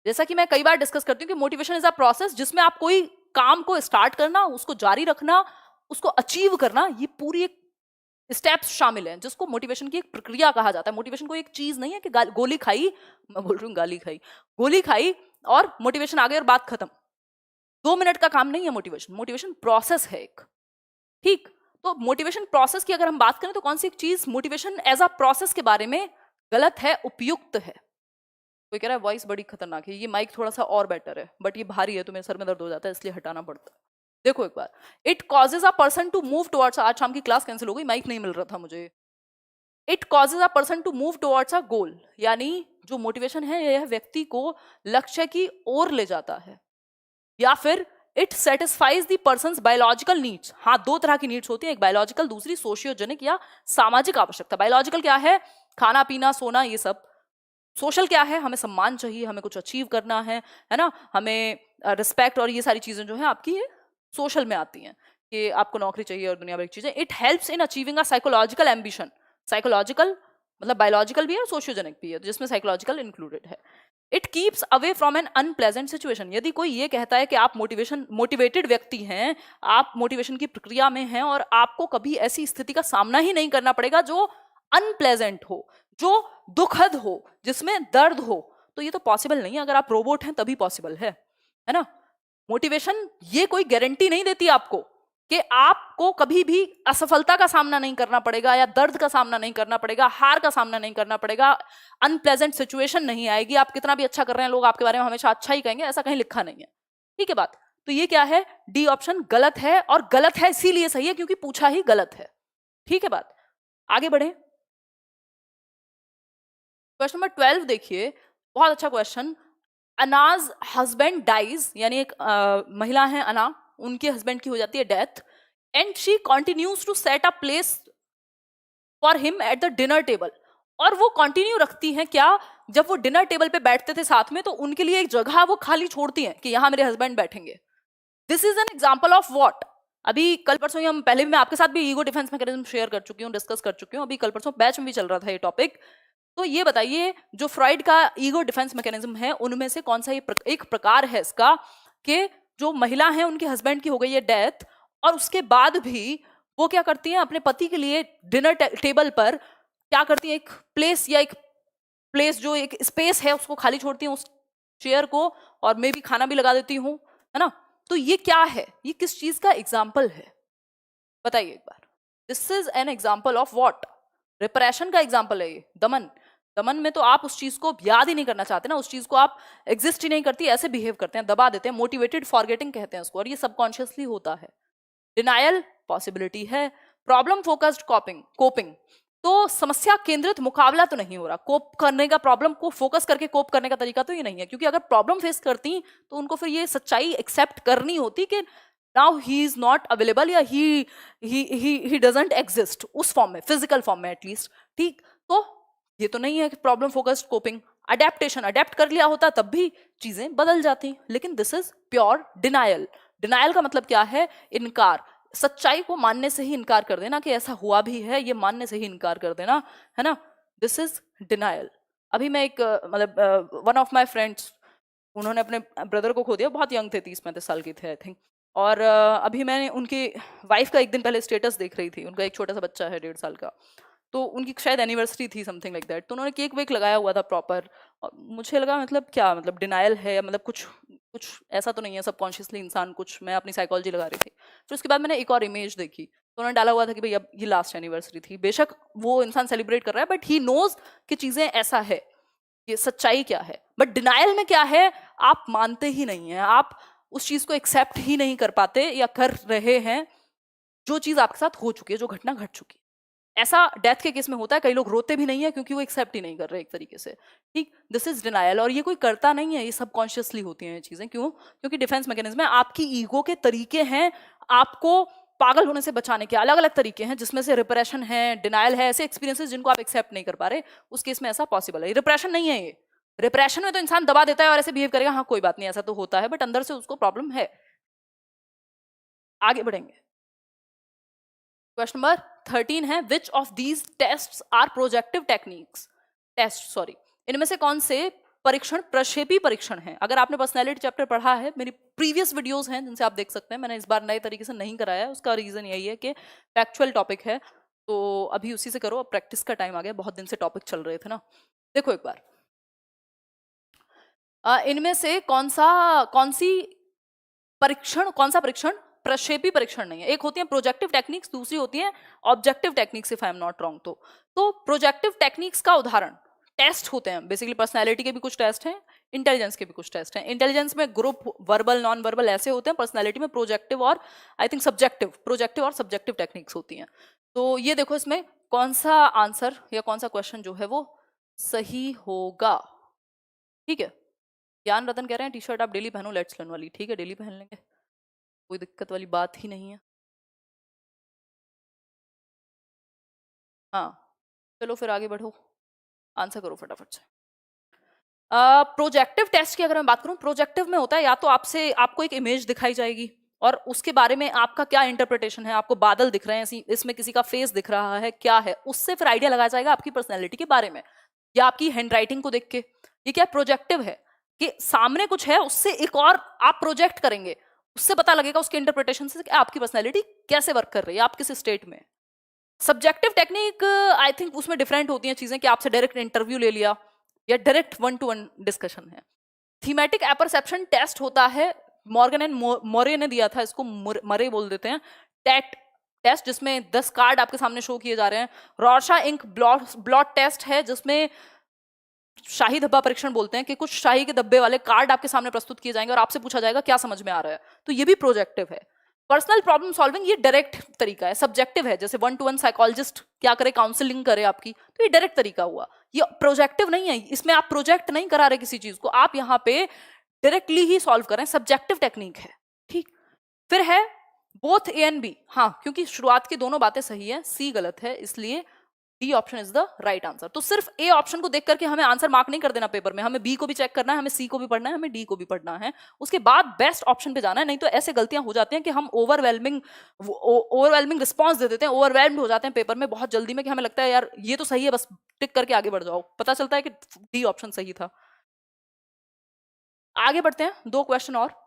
A: जैसा कि मैं कई बार डिस्कस करती हूँ कि मोटिवेशन इज अ प्रोसेस, जिसमें आप कोई काम को स्टार्ट करना, उसको जारी रखना, उसको अचीव करना, ये पूरी एक स्टेप्स शामिल हैं, जिसको मोटिवेशन की एक प्रक्रिया कहा जाता है। मोटिवेशन कोई एक चीज नहीं है कि गोली खाई, मैं बोल रही हूँ गाली खाई, गोली खाई और मोटिवेशन आ गई और बात खत्म। 2 मिनट का काम नहीं है मोटिवेशन। मोटिवेशन प्रोसेस है एक। ठीक, तो मोटिवेशन प्रोसेस की अगर हम बात करें तो कौन सी एक चीज मोटिवेशन एज अ प्रोसेस के बारे में गलत है, उपयुक्त है? कोई कह रहा है वॉइस बड़ी खतरनाक है, ये माइक थोड़ा सा और बेटर है, बट ये भारी है तो मेरे सर में दर्द हो जाता है, इसलिए हटाना पड़ता है। देखो एक बार, it causes a person to move towards, आज शाम की क्लास कैंसिल हो गई, माइक नहीं मिल रहा था मुझे। It causes a person to move towards a goal, यानी जो मोटिवेशन है यह व्यक्ति को लक्ष्य की ओर ले जाता है। या फिर it satisfies the persons biological needs. हाँ, दो तरह की नीड्स होती है, एक बायोलॉजिकल, दूसरी सोशियोजेनिक या सामाजिक आवश्यकता। बायोलॉजिकल क्या है? खाना पीना सोना ये सब। सोशल क्या है? हमें सम्मान चाहिए, हमें कुछ अचीव करना है ना, हमें रिस्पेक्ट और ये सारी चीजें जो है आपकी ये सोशल में आती हैं कि आपको नौकरी चाहिए और दुनिया भर की चीजें। It helps in achieving a psychological ambition. Psychological मतलब बायोलॉजिकल भी है, सोशियोजेनिक भी है, जिसमें साइकोलॉजिकल इंक्लूडेड है। It keeps away from N unpleasant situation. यदि कोई ये कहता है कि आप मोटिवेटेड व्यक्ति हैं, आप मोटिवेशन की प्रक्रिया में हैं और आपको कभी ऐसी स्थिति का सामना ही नहीं करना पड़ेगा जो अनप्लेजेंट हो, जो दुखद हो, जिसमें दर्द हो, तो ये तो पॉसिबल नहीं है। अगर आप रोबोट हैं तभी पॉसिबल है ना। मोटिवेशन ये कोई गारंटी नहीं देती आपको कि आपको कभी भी असफलता का सामना नहीं करना पड़ेगा या दर्द का सामना नहीं करना पड़ेगा, हार का सामना नहीं करना पड़ेगा, अनप्लेजेंट सिचुएशन नहीं आएगी। आप कितना भी अच्छा कर रहे हैं, लोग आपके बारे में हमेशा अच्छा ही कहेंगे, ऐसा कहीं लिखा नहीं है। ठीक है बात? तो ये क्या है? डी ऑप्शन गलत है, और गलत है इसीलिए सही है क्योंकि पूछा ही गलत है। ठीक है बात? आगे बढ़े। क्वेश्चन नंबर 12 देखिए, बहुत अच्छा क्वेश्चन। अनाज हस्बैंड डाइज, यानी एक महिला है अना, उनके हस्बैंड की हो जाती है death, and she continues to set a place for him at the dinner table. और वो कंटिन्यू रखती हैं क्या? जब वो डिनर टेबल पे बैठते थे साथ में, तो उनके लिए एक जगह वो खाली छोड़ती हैं कि यहां मेरे हस्बैंड बैठेंगे। This is an example of what? अभी कल परसों ही हम, पहले भी मैं आपके साथ भी ईगो डिफेंस मैकेनिज्म शेयर कर चुकी हूँ, डिस्कस कर चुकी हूँ, अभी कल परसों बैच में भी चल रहा था ये टॉपिक। तो ये बताइए, जो फ्रॉइड का ईगो डिफेंस मैकेनिज्म है, उनमें से कौन सा एक प्रकार है इसका कि जो महिला है उनके हस्बैंड की हो गई है डेथ, और उसके बाद भी वो क्या करती हैं? अपने पति के लिए डिनर टेबल पर क्या करती है? एक प्लेस, या एक प्लेस जो एक स्पेस है उसको खाली छोड़ती हूँ, उस चेयर को, और मैं भी खाना भी लगा देती हूँ, है ना। तो ये क्या है? ये किस चीज का एग्जाम्पल है? बताइए एक बार। This is an example of what? Repression का एग्जाम्पल है ये, दमन। दमन में तो आप उस चीज को याद ही नहीं करना चाहते ना, उस चीज को आप एग्जिस्ट ही नहीं करती, ऐसे बिहेव करते हैं, दबा देते हैं। मोटिवेटेड फॉरगेटिंग कहते हैं उसको, और ये सबकॉन्शियसली होता है। डिनायल पॉसिबिलिटी है। प्रॉब्लम फोकस्ड कोपिंग, तो समस्या केंद्रित मुकाबला तो नहीं हो रहा। कोप करने का, प्रॉब्लम को फोकस करके कोप करने का तरीका तो ये नहीं है, क्योंकि अगर प्रॉब्लम फेस करती तो उनको फिर ये सच्चाई एक्सेप्ट करनी होती कि now he is not available, या ही डजंट एग्जिस्ट उस फॉर्म में, फिजिकल फॉर्म में एटलीस्ट। ठीक, तो ये तो नहीं है कि problem focused coping. Adaptation, adapt कर लिया होता तब भी चीजें बदल जाती, लेकिन this is pure denial. Denial का मतलब क्या है? इनकार। सच्चाई को मानने से ही इनकार कर देना कि ऐसा हुआ भी है, ये मानने से ही इनकार कर देना, है ना। This is denial. अभी मैं एक मतलब वन ऑफ माय फ्रेंड्स, उन्होंने अपने ब्रदर को खो दिया, बहुत यंग थे, 30-35 साल की थे आई थिंक। और अभी मैंने उनकी वाइफ का एक दिन पहले स्टेटस देख रही थी, उनका एक छोटा सा बच्चा है 1.5 साल का, तो उनकी शायद एनिवर्सरी थी, समथिंग लाइक दैट। तो उन्होंने केक वेक लगाया हुआ था प्रॉपर, और मुझे लगा मतलब क्या, मतलब डिनायल है, मतलब कुछ कुछ ऐसा तो नहीं है, सबकॉन्शियसली इंसान कुछ, मैं अपनी साइकोलॉजी लगा रही थी। फिर उसके बाद मैंने एक और इमेज देखी, तो उन्होंने डाला हुआ था कि भाई अब ये लास्ट एनिवर्सरी थी। बेशक वो इंसान सेलिब्रेट कर रहा है, बट ही नोज कि चीजें ऐसा है, ये सच्चाई क्या है। बट डिनायल में क्या है? आप मानते ही नहीं है, आप उस चीज को एक्सेप्ट ही नहीं कर पाते या कर रहे हैं जो चीज आपके साथ हो चुकी है, जो घटना घट चुकी है। ऐसा डेथ के केस में होता है, कई लोग रोते भी नहीं है क्योंकि वो एक्सेप्ट ही नहीं कर रहे एक तरीके से। ठीक, दिस इज डिनायल। और ये कोई करता नहीं है, ये सबकॉन्शियसली होती हैं ये चीजें। क्यों? क्योंकि डिफेंस मैकेनिज्म है, आपकी ईगो के तरीके हैं आपको पागल होने से बचाने के, अलग अलग तरीके हैं, जिसमें से रिप्रेशन है, डिनायल है, ऐसे एक्सपीरियंसेस जिनको आप एक्सेप्ट नहीं कर पा रहे, उस केस में ऐसा पॉसिबल है। रिप्रेशन नहीं है ये। रिप्रेशन में तो इंसान दबा देता है और ऐसे बिहेव करेगा, हाँ कोई बात नहीं, ऐसा तो होता है, बट अंदर से उसको प्रॉब्लम है। आगे बढ़ेंगे। क्वेश्चन नंबर 13 है, which of these tests are projective techniques? इनमें से कौन से परीक्षण प्रक्षेपी परीक्षण हैं? अगर आपने पर्सनैलिटी चैप्टर पढ़ा है, मेरी प्रीवियस वीडियोस हैं जिनसे आप देख सकते हैं, मैंने इस बार नए तरीके से नहीं कराया है। उसका रीजन यही है कि फैक्चुअल टॉपिक है, तो अभी उसी से करो, अब प्रैक्टिस का टाइम आ गया, बहुत दिन से टॉपिक चल रहे थे ना। देखो एक बार, इनमें से कौन सा परीक्षण प्रक्षेपी परीक्षण नहीं है? एक होती है प्रोजेक्टिव टेक्निक्स, दूसरी होती है objective techniques, if I am not wrong. तो प्रोजेक्टिव टेक्निक्स का उदाहरण टेस्ट होते हैं, बेसिकली पर्सनैलिटी के भी कुछ टेस्ट हैं, इंटेलिजेंस के भी कुछ टेस्ट हैं। इंटेलिजेंस में ग्रुप, वर्बल, नॉन वर्बल ऐसे होते हैं। पर्सनैलिटी में प्रोजेक्टिव और आई थिंक सब्जेक्टिव, प्रोजेक्टिव और सब्जेक्टिव टेक्निक्स होती हैं। तो ये देखो इसमें कौन सा आंसर या कौन सा क्वेश्चन जो है वो सही होगा। ठीक है, ज्ञान रतन कह रहे हैं टी शर्ट आप डेली पहनो लेट्स लर्न वाली। ठीक है, डेली पहन लेंगे, कोई दिक्कत वाली बात ही नहीं है। हाँ चलो फिर आगे बढ़ो, आंसर करो फटाफट से। प्रोजेक्टिव टेस्ट की अगर मैं बात करूं, प्रोजेक्टिव में होता है या तो आपसे आपको एक इमेज दिखाई जाएगी और उसके बारे में आपका क्या इंटरप्रिटेशन है, आपको बादल दिख रहे हैं, इसमें किसी का फेस दिख रहा है, क्या है, उससे फिर आइडिया लगाया जाएगा आपकी पर्सनैलिटी के बारे में, या आपकी हैंडराइटिंग को देख के। ये क्या प्रोजेक्टिव है कि सामने कुछ है, उससे एक और आप प्रोजेक्ट करेंगे, उससे पता लगेगा उसके इंटरप्रिटेशन से कि आपकी पर्सनैलिटी कैसे वर्क कर रही है, आप किस स्टेट में। सब्जेक्टिव टेक्निक आई थिंक उसमें डिफरेंट होती हैं चीजें कि आपसे डायरेक्ट इंटरव्यू ले लिया या डायरेक्ट 1-to-1 डिस्कशन है। थीमेटिक एपरसेप्शन टेस्ट होता है, मॉर्गन एंड मोरे ने दिया था इसको, मरे बोल देते हैं। टेट टेस्ट जिसमें 10 कार्ड आपके सामने शो किए जा रहे हैं। रॉर्शा इंक ब्लॉट टेस्ट है जिसमें शाही धब्बा परीक्षण बोलते हैं कि कुछ शाही के धब्बे वाले कार्ड आपके सामने प्रस्तुत किए जाएंगे और आपसे पूछा जाएगा क्या समझ में आ रहा है, तो ये भी प्रोजेक्टिव है। पर्सनल प्रॉब्लम सॉल्विंग ये डायरेक्ट तरीका है, सब्जेक्टिव है, जैसे 1-to-1 साइकोलॉजिस्ट क्या करे, काउंसलिंग करे आपकी, तो ये डायरेक्ट तरीका हुआ। ये प्रोजेक्टिव नहीं है, इसमें आप प्रोजेक्ट नहीं करा रहे किसी चीज को, आप यहाँ पे डायरेक्टली ही सॉल्व करें, सब्जेक्टिव टेक्निक है। ठीक, फिर है बोथ ए एंड बी। हाँ, क्योंकि शुरुआत की दोनों बातें सही है, सी गलत है, इसलिए D option is the right answer. तो सिर्फ ए ऑप्शन को देख करके हमें आंसर मार्क नहीं कर देना पेपर में, हमें बी को भी चेक करना है, हमें सी को भी पढ़ना है, हमें डी को भी पढ़ना है, उसके बाद बेस्ट ऑप्शन पे जाना है। नहीं तो ऐसे गलतियां हो जाती हैं कि हम ओवरवेलमिंग रिस्पॉन्स दे देते हैं, ओवरवेल्म्ड हो जाते हैं पेपर में बहुत जल्दी में, कि हमें लगता है यार ये तो सही है, बस टिक करके आगे बढ़ जाओ, पता चलता है कि डी ऑप्शन सही था। आगे बढ़ते हैं, 2 क्वेश्चन और।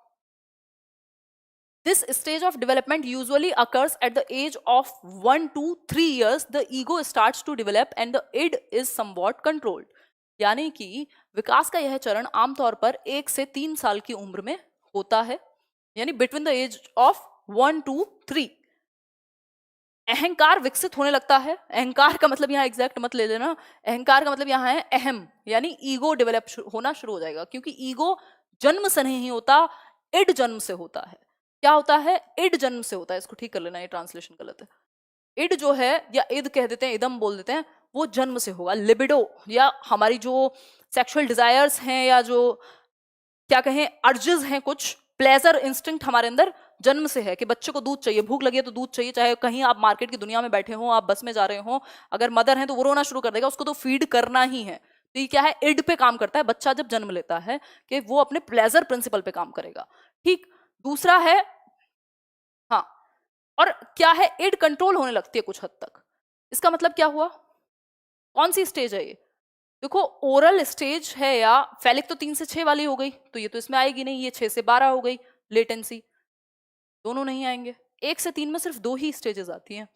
A: This stage of development usually occurs at the age of 1 to 3 years. The ego starts to develop and the id is somewhat controlled. यानी कि विकास का यह चरण आमतौर पर 1 से 3 साल की उम्र में होता है, यानी between the age of 1 to 3। अहंकार विकसित होने लगता है। अहंकार का मतलब यहाँ एग्जैक्ट मत ले लेना, अहंकार का मतलब यहाँ है अहम, यानी ईगो डेवलप होना शुरू हो जाएगा, क्योंकि ईगो जन्म से नहीं होता, इड जन्म से होता है। क्या होता है? इड जन्म से होता है। इसको ठीक कर लेना, ये ट्रांसलेशन गलत है। इड जो है, या इद कह देते हैं, इदम बोल देते हैं, वो जन्म से होगा। लिबिडो या हमारी जो सेक्सुअल डिजायर्स हैं, या जो क्या कहें अर्जेस हैं, कुछ प्लेजर इंस्टिंक्ट हमारे अंदर जन्म से है कि बच्चे को दूध चाहिए, भूख लगी है तो दूध चाहिए। चाहे कहीं आप मार्केट की दुनिया में बैठे हो, आप बस में जा रहे हो, अगर मदर है तो वो रोना शुरू कर देगा, उसको तो फीड करना ही है। तो ये क्या है? इड पे काम करता है। बच्चा जब जन्म लेता है कि वो अपने प्लेजर प्रिंसिपल पे काम करेगा। ठीक, दूसरा है, हाँ, और क्या है, इड कंट्रोल होने लगती है कुछ हद तक। इसका मतलब क्या हुआ? कौन सी स्टेज है ये? देखो, ओरल स्टेज है या फैलिक तो 3 से 6 वाली हो गई, तो ये तो इसमें आएगी नहीं। ये 6 से 12 हो गई, लेटेंसी दोनों नहीं आएंगे। 1 से 3 में सिर्फ 2 ही स्टेजेस आती हैं।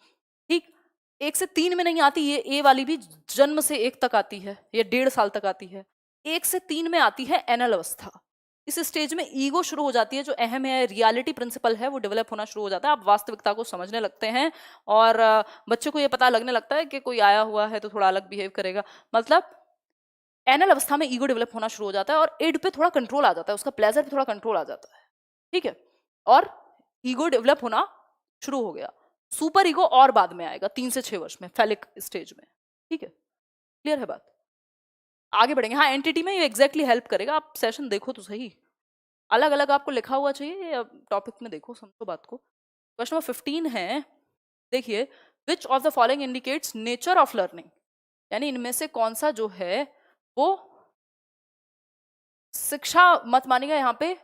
A: ठीक, 1 से 3 में नहीं आती, ये ए वाली भी जन्म से 1 तक आती है, ये 1.5 साल तक आती है। 1 से 3 में आती है एनल अवस्था। इस स्टेज में ईगो शुरू हो जाती है, जो अहम है, रियलिटी प्रिंसिपल है, वो डेवलप होना शुरू हो जाता है। आप वास्तविकता को समझने लगते हैं और बच्चे को ये पता लगने लगता है कि कोई आया हुआ है तो थोड़ा अलग बिहेव करेगा। मतलब एनल अवस्था में ईगो डेवलप होना शुरू हो जाता है और इड पे थोड़ा कंट्रोल आ जाता है, उसका प्लेजर पे थोड़ा कंट्रोल आ जाता है। ठीक है, और ईगो डेवलप होना शुरू हो गया। सुपर ईगो और बाद में आएगा, 3 से 6 वर्ष में, फैलिक स्टेज में। ठीक है, क्लियर है बात? आगे बढ़ेंगे। हाँ, एंटिटी में ये एग्जैक्टली हेल्प करेगा। आप सेशन देखो तो सही, अलग अलग आपको लिखा हुआ चाहिए, या टॉपिक में देखो, समझो बात को। क्वेश्चन नंबर 15 है, देखिए, which of the following indicates nature of learning, यानी इनमें से कौन सा जो है वो शिक्षा मत मानिएगा, यहाँ पे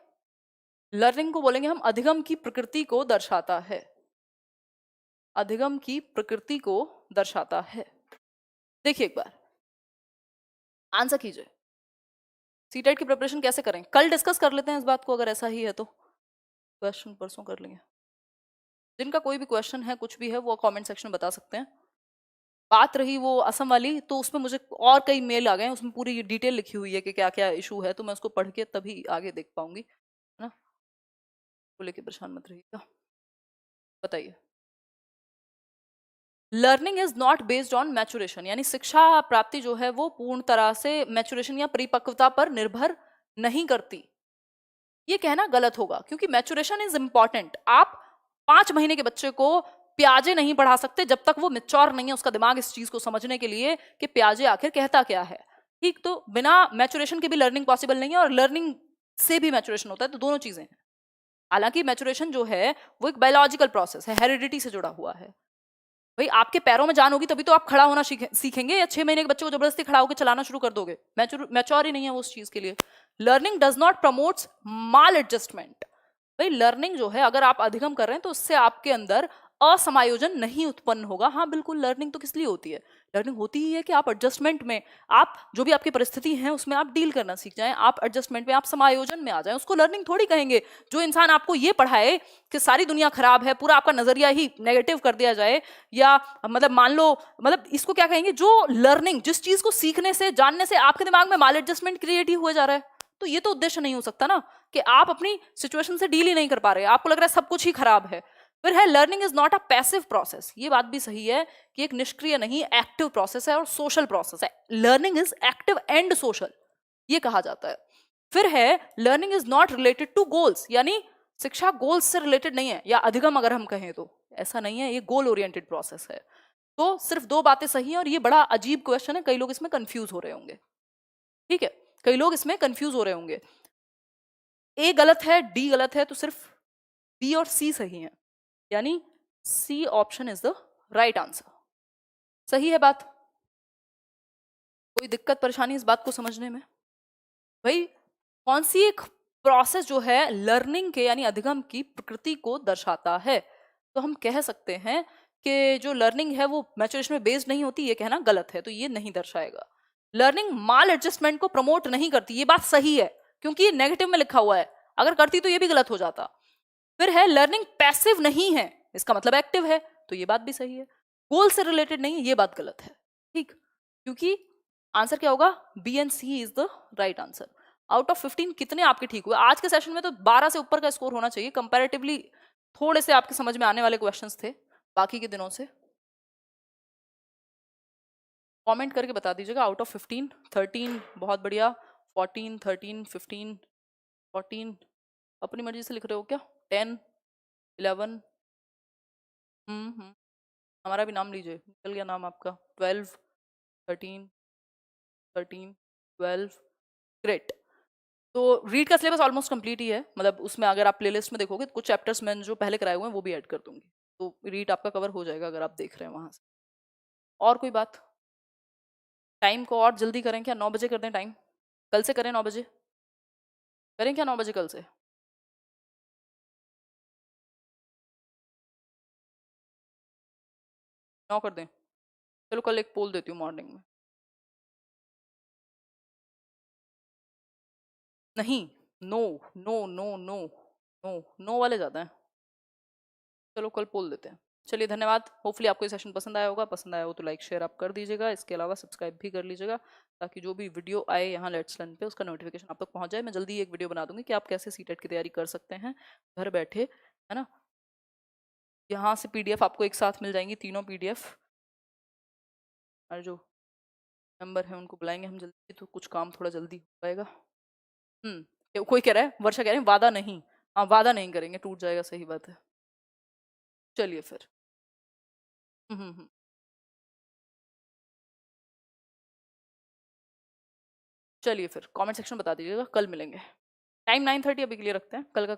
A: लर्निंग को बोलेंगे हम अधिगम की प्रकृति को दर्शाता है। अधिगम की प्रकृति को दर्शाता है। देखिए एक बार आंसर कीजिए। सीटेट की प्रिपरेशन कैसे करें, कल डिस्कस कर लेते हैं इस बात को, अगर ऐसा ही है तो क्वेश्चन परसों कर लेंगे। जिनका कोई भी क्वेश्चन है, कुछ भी है, वो कमेंट सेक्शन में बता सकते हैं। बात रही वो असम वाली, तो उसमें मुझे और कई मेल आ गए, उसमें पूरी डिटेल लिखी हुई है कि क्या क्या इशू है, तो मैं उसको पढ़ के तभी आगे देख पाऊंगी, है ना। को लेके परेशान मत रहिएगा। बताइए। Learning is not based on maturation, यानी शिक्षा प्राप्ति जो है वो पूर्ण तरह से मैचुरेशन या परिपक्वता पर निर्भर नहीं करती, ये कहना गलत होगा, क्योंकि मैचुरेशन इज इंपॉर्टेंट। आप 5 महीने के बच्चे को प्याजे नहीं पढ़ा सकते जब तक वो मेच्योर नहीं है, उसका दिमाग इस चीज को समझने के लिए कि प्याजे आखिर कहता क्या है। ठीक, तो बिना मैचुरेशन के भी लर्निंग पॉसिबल नहीं है, और लर्निंग से भी मैचुरेशन होता है, तो दोनों चीजें हैं। हालांकि मैचुरेशन जो है वो एक बायोलॉजिकल प्रोसेस है, हेरिडिटी से जुड़ा हुआ है। भाई आपके पैरों में जान होगी तभी तो आप खड़ा होना सीखेंगे, या 6 महीने के बच्चे को जबरदस्ती खड़ा होकर चलाना शुरू कर दोगे? मैच्योर ही नहीं है वो उस चीज के लिए। Learning does not promotes mall adjustment. भाई लर्निंग जो है, अगर आप अधिगम कर रहे हैं तो उससे आपके अंदर असमायोजन नहीं उत्पन्न होगा। हाँ बिल्कुल, लर्निंग तो किस लिए होती है? लर्निंग होती ही है कि आप एडजस्टमेंट में, आप जो भी आपकी परिस्थिति है उसमें आप डील करना सीख जाएं, आप एडजस्टमेंट में, आप समायोजन में आ जाएं। उसको लर्निंग थोड़ी कहेंगे। जो इंसान आपको ये पढ़ाए कि सारी दुनिया खराब है, पूरा आपका नजरिया ही नेगेटिव कर दिया जाए, या मतलब मान लो, मतलब इसको क्या कहेंगे? जो लर्निंग, जिस चीज को सीखने से, जानने से आपके दिमाग में माल एडजस्टमेंट क्रिएट ही हुए जा रहा है, तो ये तो उद्देश्य नहीं हो सकता ना, कि आप अपनी सिचुएशन से डील ही नहीं कर पा रहे, आपको लग रहा है सब कुछ ही खराब है। फिर है learning is not a passive process. ये बात भी सही है कि एक निष्क्रिय नहीं, एक्टिव प्रोसेस है और सोशल प्रोसेस है। Learning is active and social, ये कहा जाता है। फिर है learning is not related to goals, यानी शिक्षा गोल्स से रिलेटेड नहीं है, या अधिगम अगर हम कहें तो ऐसा नहीं है, ये गोल ओरिएंटेड प्रोसेस है। तो सिर्फ दो बातें सही हैं, और ये बड़ा अजीब क्वेश्चन है, कई लोग इसमें कंफ्यूज हो रहे होंगे। ठीक है, कई लोग इसमें कंफ्यूज हो रहे होंगे। ए गलत है, डी गलत है, तो सिर्फ बी और सी सही है, यानी C option is the right answer. सही है बात? कोई दिक्कत परेशानी इस बात को समझने में? भाई कौन सी एक प्रोसेस जो है लर्निंग के यानी अधिगम की प्रकृति को दर्शाता है? तो हम कह सकते हैं कि जो लर्निंग है वो मैचुरेशन में बेस्ड नहीं होती, ये कहना गलत है, तो ये नहीं दर्शाएगा। लर्निंग माल एडजस्टमेंट को प्रमोट नहीं करती, ये बात सही है, क्योंकि ये नेगेटिव में लिखा हुआ है, अगर करती तो ये भी गलत हो जाता। फिर है लर्निंग पैसिव नहीं है, इसका मतलब एक्टिव है, तो ये बात भी सही है। गोल से रिलेटेड नहीं है, ये बात गलत है। ठीक, क्योंकि आंसर क्या होगा? B and C is the right answer. Out of 15 कितने आपके ठीक हुए? आज के सेशन में तो 12 से ऊपर का स्कोर होना चाहिए। कंपैरेटिवली थोड़े से आपके समझ में आने वाले क्वेश्चंस थे बाकी के दिनों से। कमेंट करके बता दीजिएगा आउट ऑफ 15, 13 बहुत बढ़िया, 14, 13, 15, 14 अपनी मर्जी से लिख रहे हो क्या? 10, 11, हमारा भी नाम लीजिए, निकल गया नाम आपका। 12, 13, 13, 12, ग्रेट। तो रीड का सिलेबस ऑलमोस्ट कंप्लीट ही है, मतलब उसमें अगर आप प्लेलिस्ट में देखोगे तो कुछ चैप्टर्स मैंने जो पहले कराए हुए हैं वो भी ऐड कर दूंगी, तो रीड आपका कवर हो जाएगा अगर आप देख रहे हैं वहां से। और कोई बात? टाइम को और जल्दी करें क्या? 9 बजे कर दें टाइम? कल से करें 9 बजे? करें क्या 9 बजे कल से? 9 कर दें? चलो कल एक पोल देती हूँ मॉर्निंग में। नहीं, no no no no no, no वाले ज्यादा हैं। चलो कल पोल देते हैं। चलिए धन्यवाद, होपफुली आपको ये सेशन पसंद आया होगा। पसंद आया हो तो लाइक शेयर आप कर दीजिएगा, इसके अलावा सब्सक्राइब भी कर लीजिएगा, ताकि जो भी वीडियो आए यहाँ लेट्स लर्न पे उसका नोटिफिकेशन आप तक पहुँच जाए। मैं जल्दी एक वीडियो बना दूंगी कि आप कैसे सीटेट की तैयारी कर सकते हैं घर बैठे, है ना। यहाँ से पीडीएफ आपको एक साथ मिल जाएंगी, तीनों पीडीएफ, और जो मेंबर है उनको बुलाएंगे हम जल्दी, तो कुछ काम थोड़ा जल्दी हो पाएगा। कोई कह रहा है, वर्षा कह रहे हैं वादा नहीं, हाँ वादा नहीं करेंगे, टूट जाएगा, सही बात है। चलिए फिर। हम्म। चलिए फिर कमेंट सेक्शन बता दीजिएगा, कल मिलेंगे। टाइम 9:30 अभी के लिए रखते हैं, कल का